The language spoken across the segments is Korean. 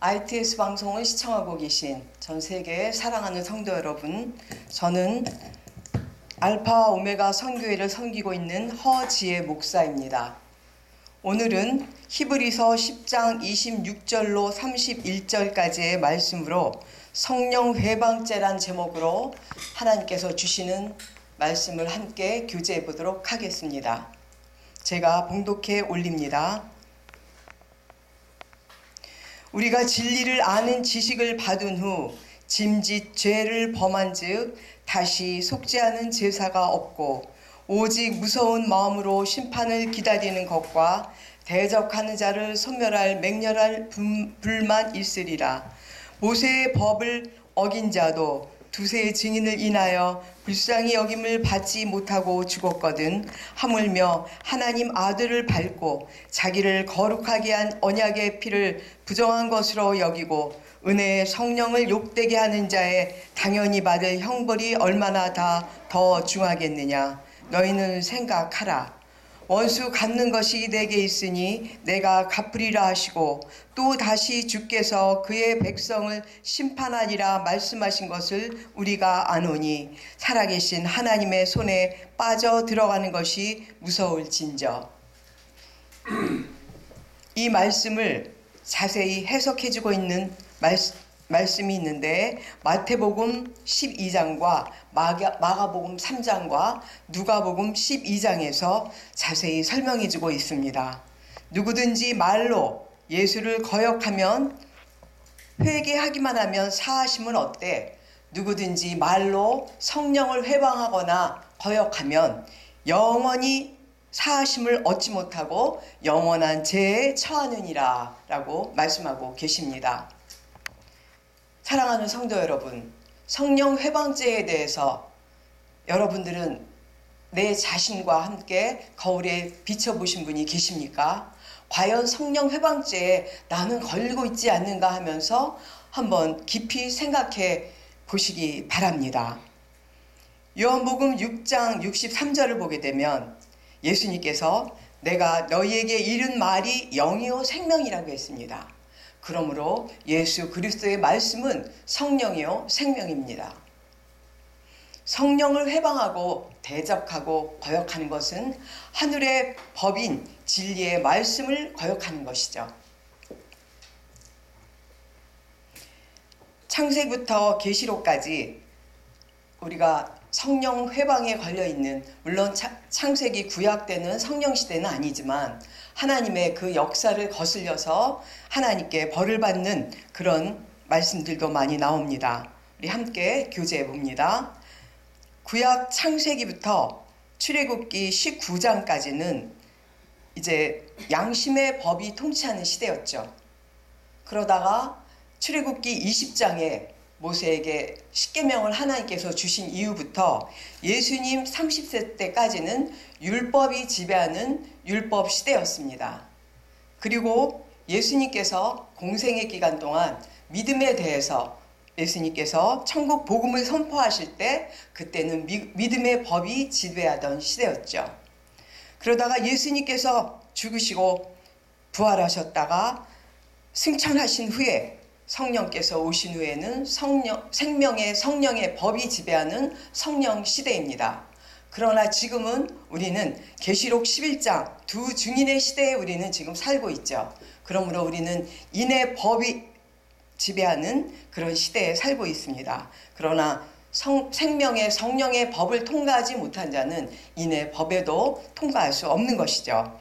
ITS 방송을 시청하고 계신 전 세계의 사랑하는 성도 여러분, 저는 알파와 오메가 선교회를 섬기고 있는 허지혜 목사입니다. 오늘은 히브리서 10장 26절로 31절까지의 말씀으로 성령 회방죄란 제목으로 하나님께서 주시는 말씀을 함께 교제해 보도록 하겠습니다. 제가 봉독해 올립니다. 우리가 진리를 아는 지식을 받은 후 짐짓 죄를 범한즉 다시 속죄하는 제사가 없고 오직 무서운 마음으로 심판을 기다리는 것과 대적하는 자를 소멸할 맹렬할 불만 있으리라. 모세의 법을 어긴 자도 두세 증인을 인하여 불쌍히 여김을 받지 못하고 죽었거든. 하물며 하나님 아들을 밟고 자기를 거룩하게 한 언약의 피를 부정한 것으로 여기고 은혜의 성령을 욕되게 하는 자의 당연히 받을 형벌이 얼마나 더 중하겠느냐. 너희는 생각하라. 원수 갚는 것이 내게 있으니 내가 갚으리라 하시고 또 다시 주께서 그의 백성을 심판하리라 말씀하신 것을 우리가 아노니 살아계신 하나님의 손에 빠져 들어가는 것이 무서울진저. 이 말씀을 자세히 해석해주고 있는 말씀이 있는데 마태복음 12장과 마가복음 3장과 누가복음 12장에서 자세히 설명해주고 있습니다. 누구든지 말로 예수를 거역하면 회개하기만 하면 사하심은 어때? 누구든지 말로 성령을 회방하거나 거역하면 영원히 사하심을 얻지 못하고 영원한 죄에 처하느니라 라고 말씀하고 계십니다. 사랑하는 성도 여러분, 성령 회방죄에 대해서 여러분들은 내 자신과 함께 거울에 비춰보신 분이 계십니까? 과연 성령 회방죄에 나는 걸리고 있지 않는가 하면서 한번 깊이 생각해 보시기 바랍니다. 요한복음 6장 63절을 보게 되면 예수님께서 내가 너희에게 이른 말이 영이요 생명이라고 했습니다. 그러므로 예수 그리스도의 말씀은 성령이요 생명입니다. 성령을 회방하고 대적하고 거역하는 것은 하늘의 법인 진리의 말씀을 거역하는 것이죠. 창세기부터 계시록까지 우리가 성령 회방에 걸려있는, 물론 창세기 구약 때는 성령 시대는 아니지만 하나님의 그 역사를 거슬려서 하나님께 벌을 받는 그런 말씀들도 많이 나옵니다. 우리 함께 교제해 봅니다. 구약 창세기부터 출애굽기 19장까지는 이제 양심의 법이 통치하는 시대였죠. 그러다가 출애굽기 20장에 모세에게 십계명을 하나님께서 주신 이후부터 예수님 30세 때까지는 율법이 지배하는 율법 시대였습니다. 그리고 예수님께서 공생의 기간 동안 믿음에 대해서 예수님께서 천국 복음을 선포하실 때 그때는 믿음의 법이 지배하던 시대였죠. 그러다가 예수님께서 죽으시고 부활하셨다가 승천하신 후에 성령께서 오신 후에는 성령의 법이 지배하는 성령 시대입니다. 그러나 지금은 우리는 계시록 11장 두 증인의 시대에 우리는 지금 살고 있죠. 그러므로 우리는 인의 법이 지배하는 그런 시대에 살고 있습니다. 그러나 생명의 성령의 법을 통과하지 못한 자는 인의 법에도 통과할 수 없는 것이죠.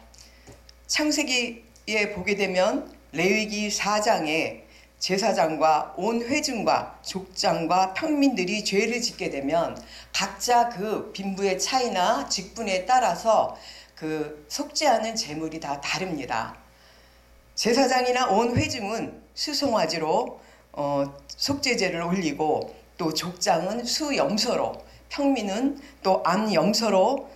창세기에 보게 되면 레위기 4장에 제사장과 온 회중과 족장과 평민들이 죄를 짓게 되면 각자 그 빈부의 차이나 직분에 따라서 그 속죄하는 제물이 다 다릅니다. 제사장이나 온 회중은 수송아지로 속죄제를 올리고 또 족장은 수염소로, 평민은 또 암염소로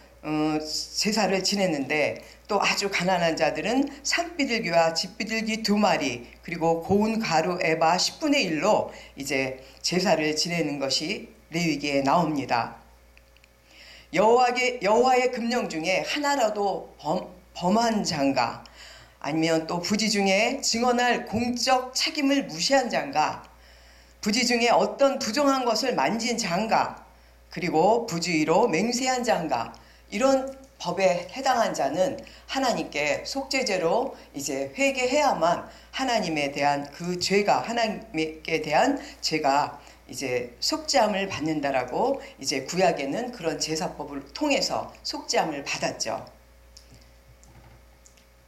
제사를 지냈는데 또 아주 가난한 자들은 산비둘기와 집비둘기 2마리 그리고 고운 가루 에바 10분의 1로 이제 제사를 지내는 것이 레위기에 나옵니다. 여호와의 금령 중에 하나라도 범한 자인가 아니면 또 부지 중에 증언할 공적 책임을 무시한 자인가, 부지 중에 어떤 부정한 것을 만진 자인가, 그리고 부주의로 맹세한 자인가, 이런 법에 해당한 자는 하나님께 속죄제로 이제 회개해야만 하나님에 대한 그 죄가, 하나님께 대한 죄가 이제 속죄함을 받는다라고 이제 구약에는 그런 제사법을 통해서 속죄함을 받았죠.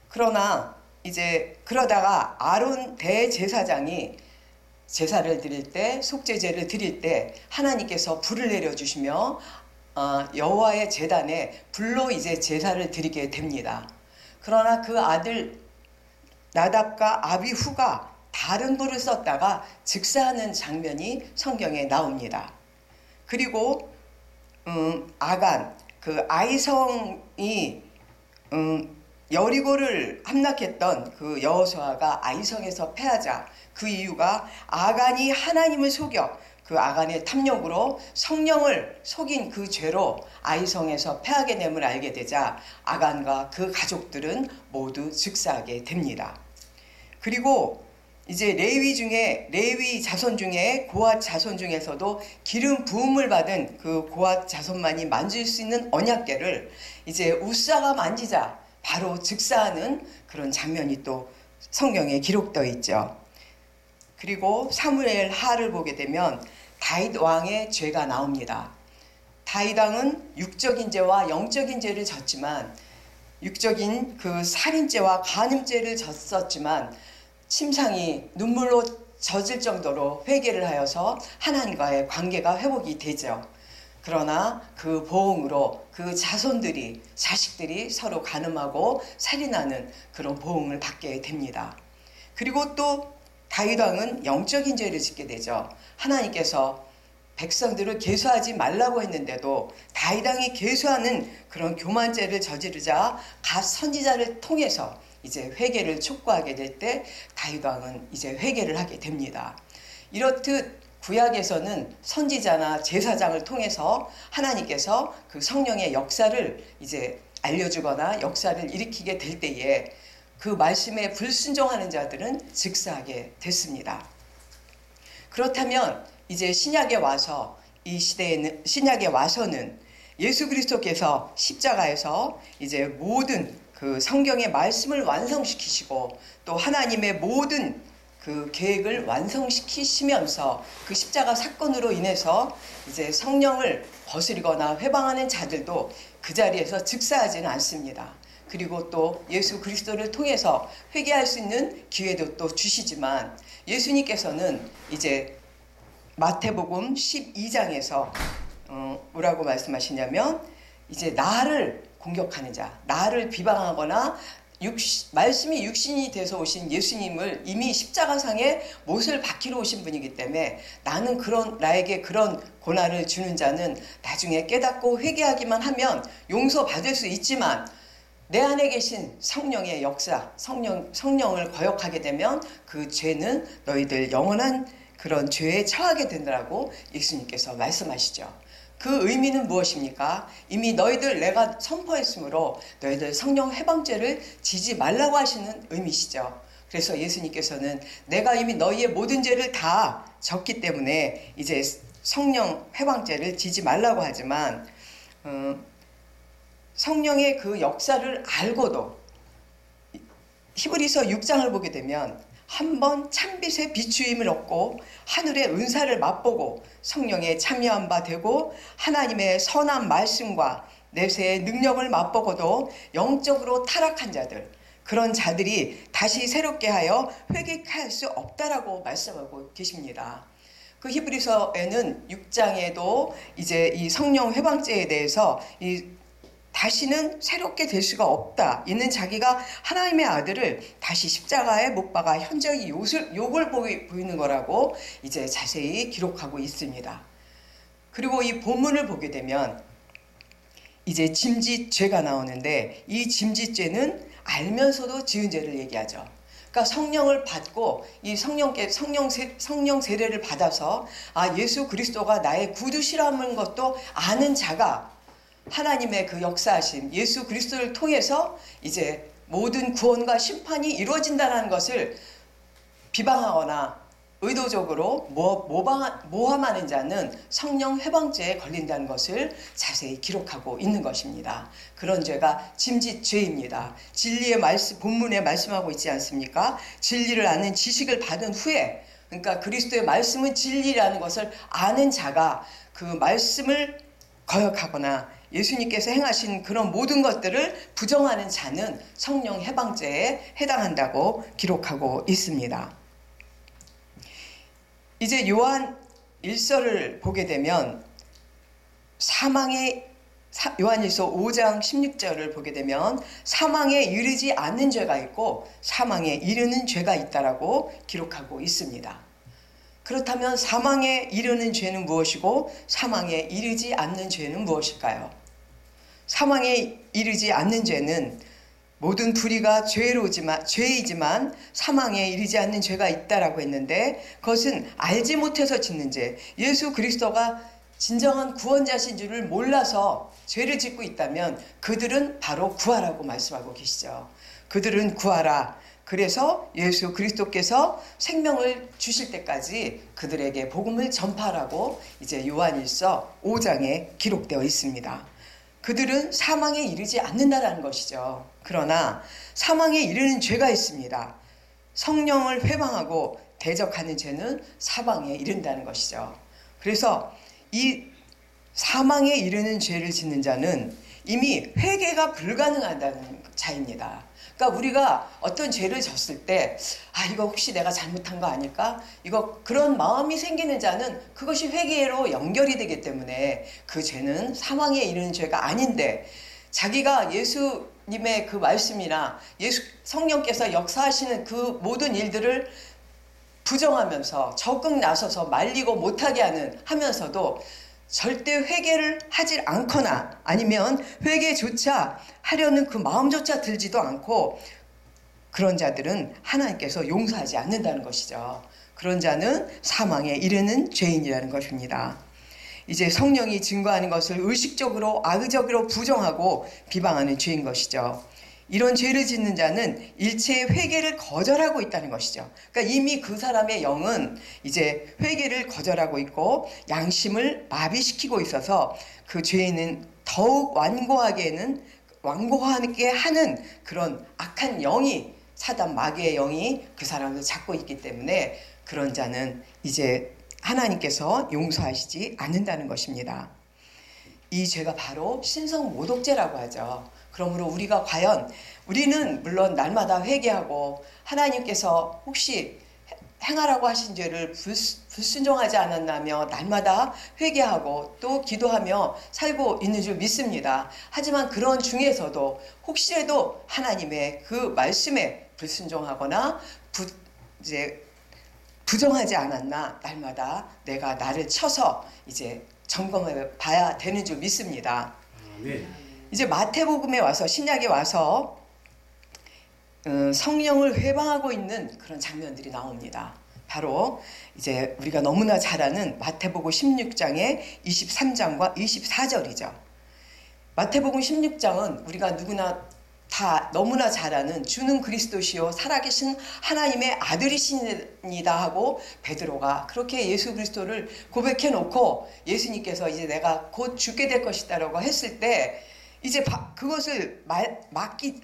그러나 이제 그러다가 아론 대제사장이 제사를 드릴 때, 속죄제를 드릴 때 하나님께서 불을 내려주시며 여호와의 제단에 불로 이제 제사를 드리게 됩니다. 그러나 그 아들 나답과 아비후가 다른 불을 썼다가 즉사하는 장면이 성경에 나옵니다. 그리고 아간, 그 아이성이 여리고를 함락했던 그 여호수아가 아이성에서 패하자, 그 이유가 아간이 하나님을 속여 그 아간의 탐욕으로 성령을 속인 그 죄로 아이성에서 패하게 됨을 알게 되자 아간과 그 가족들은 모두 즉사하게 됩니다. 그리고 이제 레위 자손 중에 고앗 자손 중에서도 기름 부음을 받은 그 고앗 자손만이 만질 수 있는 언약궤를 이제 우사가 만지자 바로 즉사하는 그런 장면이 또 성경에 기록되어 있죠. 그리고 사무엘 하를 보게 되면 다윗 왕의 죄가 나옵니다. 다윗 왕은 육적인 죄와 영적인 죄를 졌지만, 육적인 그 살인죄와 간음죄를 졌었지만 침상이 눈물로 젖을 정도로 회개를 하여서 하나님과의 관계가 회복이 되죠. 그러나 그 보응으로 그 자식들이 서로 간음하고 살인하는 그런 보응을 받게 됩니다. 그리고 또 다윗 왕은 영적인 죄를 짓게 되죠. 하나님께서 백성들을 계수하지 말라고 했는데도 다윗 왕이 계수하는 그런 교만죄를 저지르자 갓 선지자를 통해서 이제 회개를 촉구하게 될 때 다윗 왕은 이제 회개를 하게 됩니다. 이렇듯 구약에서는 선지자나 제사장을 통해서 하나님께서 그 성령의 역사를 이제 알려주거나 역사를 일으키게 될 때에 그 말씀에 불순종하는 자들은 즉사하게 됐습니다. 그렇다면 이제 신약에 와서 이 시대에는, 신약에 와서는 예수 그리스도께서 십자가에서 이제 모든 그 성경의 말씀을 완성시키시고 또 하나님의 모든 그 계획을 완성시키시면서 그 십자가 사건으로 인해서 이제 성령을 거스리거나 회방하는 자들도 그 자리에서 즉사하지는 않습니다. 그리고 또 예수 그리스도를 통해서 회개할 수 있는 기회도 또 주시지만, 예수님께서는 이제 마태복음 12장에서 뭐라고 말씀하시냐면, 이제 나를 공격하는 자, 나를 비방하거나 말씀이 육신이 돼서 오신 예수님을 이미 십자가상에 못을 박히러 오신 분이기 때문에 나는 나에게 그런 고난을 주는 자는 나중에 깨닫고 회개하기만 하면 용서받을 수 있지만, 내 안에 계신 성령의 역사, 성령을 거역하게 되면 그 죄는 너희들 영원한 그런 죄에 처하게 된다라고 예수님께서 말씀하시죠. 그 의미는 무엇입니까? 이미 너희들 내가 선포했으므로 너희들 성령 회방죄를 지지 말라고 하시는 의미시죠. 그래서 예수님께서는 내가 이미 너희의 모든 죄를 다 졌기 때문에 이제 성령 회방죄를 지지 말라고 하지만, 성령의 그 역사를 알고도 히브리서 6장을 보게 되면 한번 찬빛의 비추임을 얻고 하늘의 은사를 맛보고 성령에 참여한 바 되고 하나님의 선한 말씀과 내세의 능력을 맛보고도 영적으로 타락한 자들, 그런 자들이 다시 새롭게 하여 회개할 수 없다라고 말씀하고 계십니다. 그 히브리서에는 6장에도 이제 이 성령 회방죄에 대해서 다시는 새롭게 될 수가 없다. 이는 자기가 하나님의 아들을 다시 십자가에 못 박아 현저히 욕을 보이는 거라고 이제 자세히 기록하고 있습니다. 그리고 이 본문을 보게 되면 이제 짐짓죄가 나오는데, 이 짐짓죄는 알면서도 지은 죄를 얘기하죠. 그러니까 성령을 받고 이 성령 세례를 받아서 예수 그리스도가 나의 구주시라는 것도 아는 자가 하나님의 그 역사하심 예수 그리스도를 통해서 이제 모든 구원과 심판이 이루어진다는 것을 비방하거나 의도적으로 모함하는 자는 성령 회방죄에 걸린다는 것을 자세히 기록하고 있는 것입니다. 그런 죄가 짐짓죄입니다. 진리의 말씀, 본문에 말씀하고 있지 않습니까? 진리를 아는 지식을 받은 후에, 그러니까 그리스도의 말씀은 진리라는 것을 아는 자가 그 말씀을 거역하거나 예수님께서 행하신 그런 모든 것들을 부정하는 자는 성령 해방죄에 해당한다고 기록하고 있습니다. 이제 요한 1서를 보게 되면 요한일서 5장 16절을 보게 되면 사망에 이르지 않는 죄가 있고 사망에 이르는 죄가 있다라고 기록하고 있습니다. 그렇다면 사망에 이르는 죄는 무엇이고 사망에 이르지 않는 죄는 무엇일까요? 사망에 이르지 않는 죄는 모든 불의가 죄이지만 사망에 이르지 않는 죄가 있다라고 했는데, 그것은 알지 못해서 짓는 죄, 예수 그리스도가 진정한 구원자신 줄을 몰라서 죄를 짓고 있다면 그들은 바로 구하라고 말씀하고 계시죠. 그들은 구하라. 그래서 예수 그리스도께서 생명을 주실 때까지 그들에게 복음을 전파하라고 이제 요한일서 5장에 기록되어 있습니다. 그들은 사망에 이르지 않는다라는 것이죠. 그러나 사망에 이르는 죄가 있습니다. 성령을 회방하고 대적하는 죄는 사망에 이른다는 것이죠. 그래서 이 사망에 이르는 죄를 짓는 자는 이미 회개가 불가능하다는 자입니다. 그러니까 우리가 어떤 죄를 졌을 때 이거 혹시 내가 잘못한 거 아닐까? 그런 마음이 생기는 자는 그것이 회개로 연결이 되기 때문에 그 죄는 사망에 이르는 죄가 아닌데, 자기가 예수님의 그 말씀이나 성령께서 역사하시는 그 모든 일들을 부정하면서 적극 나서서 말리고 못하게 하면서도 절대 회개를 하지 않거나 아니면 회개조차 하려는 그 마음조차 들지도 않고, 그런 자들은 하나님께서 용서하지 않는다는 것이죠. 그런 자는 사망에 이르는 죄인이라는 것입니다. 이제 성령이 증거하는 것을 의식적으로 악의적으로 부정하고 비방하는 죄인 것이죠. 이런 죄를 짓는 자는 일체의 회개를 거절하고 있다는 것이죠. 그러니까 이미 그 사람의 영은 이제 회개를 거절하고 있고 양심을 마비시키고 있어서 그 죄인은 더욱 완고하게 하는 그런 악한 영이, 사단 마귀의 영이 그 사람을 잡고 있기 때문에 그런 자는 이제 하나님께서 용서하시지 않는다는 것입니다. 이 죄가 바로 신성모독죄라고 하죠. 그러므로 우리는 물론 날마다 회개하고 하나님께서 혹시 행하라고 하신 죄를 불순종하지 않았나며 날마다 회개하고 또 기도하며 살고 있는 줄 믿습니다. 하지만 그런 중에서도 혹시라도 하나님의 그 말씀에 불순종하거나 부정하지 않았나, 날마다 내가 나를 쳐서 이제 점검해 봐야 되는 줄 믿습니다. 네. 이제 마태복음에 와서, 신약에 와서 성령을 회방하고 있는 그런 장면들이 나옵니다. 바로 이제 우리가 너무나 잘 아는 마태복음 16장의 23장과 24절이죠. 마태복음 16장은 우리가 누구나 다 너무나 잘 아는 주는 그리스도시요 살아계신 하나님의 아들이시니다 하고 베드로가 그렇게 예수 그리스도를 고백해 놓고 예수님께서 이제 내가 곧 죽게 될 것이다라고 했을 때 이제 그것을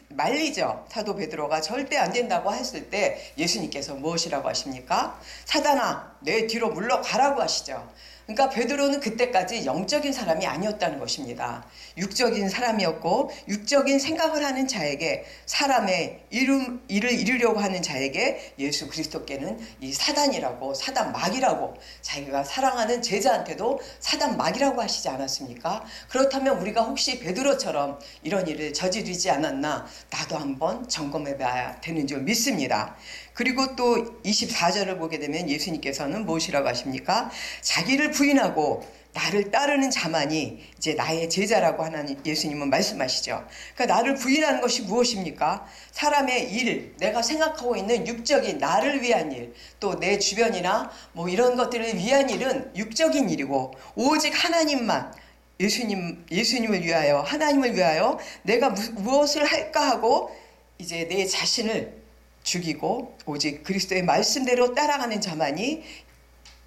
말리죠. 사도 베드로가 절대 안 된다고 했을 때 예수님께서 무엇이라고 하십니까? 사단아, 내 뒤로 물러가라고 하시죠. 그러니까 베드로는 그때까지 영적인 사람이 아니었다는 것입니다. 육적인 사람이었고 육적인 생각을 하는 자에게, 사람의 일을 이루려고 하는 자에게 예수 그리스도께는 이 사단이라고, 사단 마귀라고, 자기가 사랑하는 제자한테도 사단 마귀라고 하시지 않았습니까? 그렇다면 우리가 혹시 베드로처럼 이런 일을 저지르지 않았나 나도 한번 점검해 봐야 되는 줄 믿습니다. 그리고 또 24절을 보게 되면 예수님께서는 무엇이라고 하십니까? 자기를 부인하고 나를 따르는 자만이 이제 나의 제자라고 하는 예수님은 말씀하시죠. 그러니까 나를 부인하는 것이 무엇입니까? 사람의 일, 내가 생각하고 있는 육적인 나를 위한 일, 또 내 주변이나 뭐 이런 것들을 위한 일은 육적인 일이고, 오직 하나님만, 예수님을 위하여, 하나님을 위하여 내가 무엇을 할까 하고 이제 내 자신을 죽이고 오직 그리스도의 말씀대로 따라가는 자만이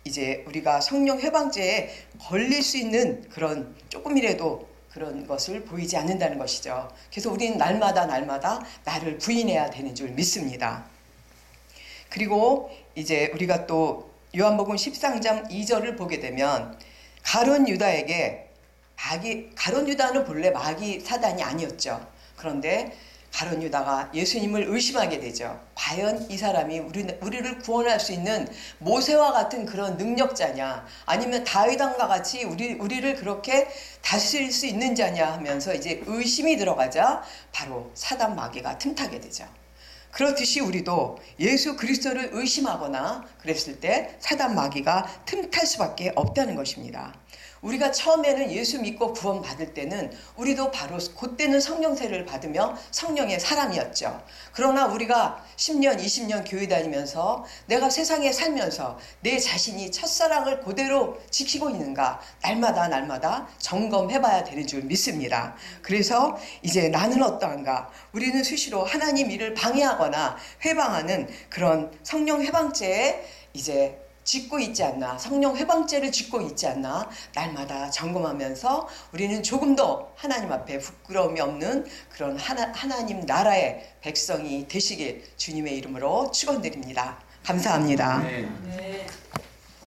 이제 우리가 성령 해방죄에 걸릴 수 있는 그런 조금이라도 그런 것을 보이지 않는다는 것이죠. 그래서 우리는 날마다 나를 부인해야 되는 줄 믿습니다. 그리고 이제 우리가 또 요한복음 13장 2절을 보게 되면 가룟 유다에게 가룟 유다는 본래 마귀 사단이 아니었죠. 그런데 가룟 유다가 예수님을 의심하게 되죠. 과연 이 사람이 우리를 구원할 수 있는 모세와 같은 그런 능력자냐, 아니면 다윗 왕과 같이 우리를 그렇게 다스릴 수 있는 자냐 하면서 이제 의심이 들어가자 바로 사단 마귀가 틈타게 되죠. 그렇듯이 우리도 예수 그리스도를 의심하거나 그랬을 때 사단 마귀가 틈탈 수밖에 없다는 것입니다. 우리가 처음에는 예수 믿고 구원 받을 때는 우리도 바로 그때는 성령세를 받으며 성령의 사람이었죠. 그러나 우리가 10년 20년 교회 다니면서 내가 세상에 살면서 내 자신이 첫사랑을 그대로 지키고 있는가 날마다 점검해 봐야 되는 줄 믿습니다. 그래서 이제 나는 어떠한가, 우리는 수시로 하나님 일을 방해하거나 회방하는 그런 성령 회방죄에 이제 짓고 있지 않나, 성령 회방죄를 짓고 있지 않나 날마다 점검하면서 우리는 조금 더 하나님 앞에 부끄러움이 없는 그런 하나님 나라의 백성이 되시길 주님의 이름으로 축원드립니다. 감사합니다. 네.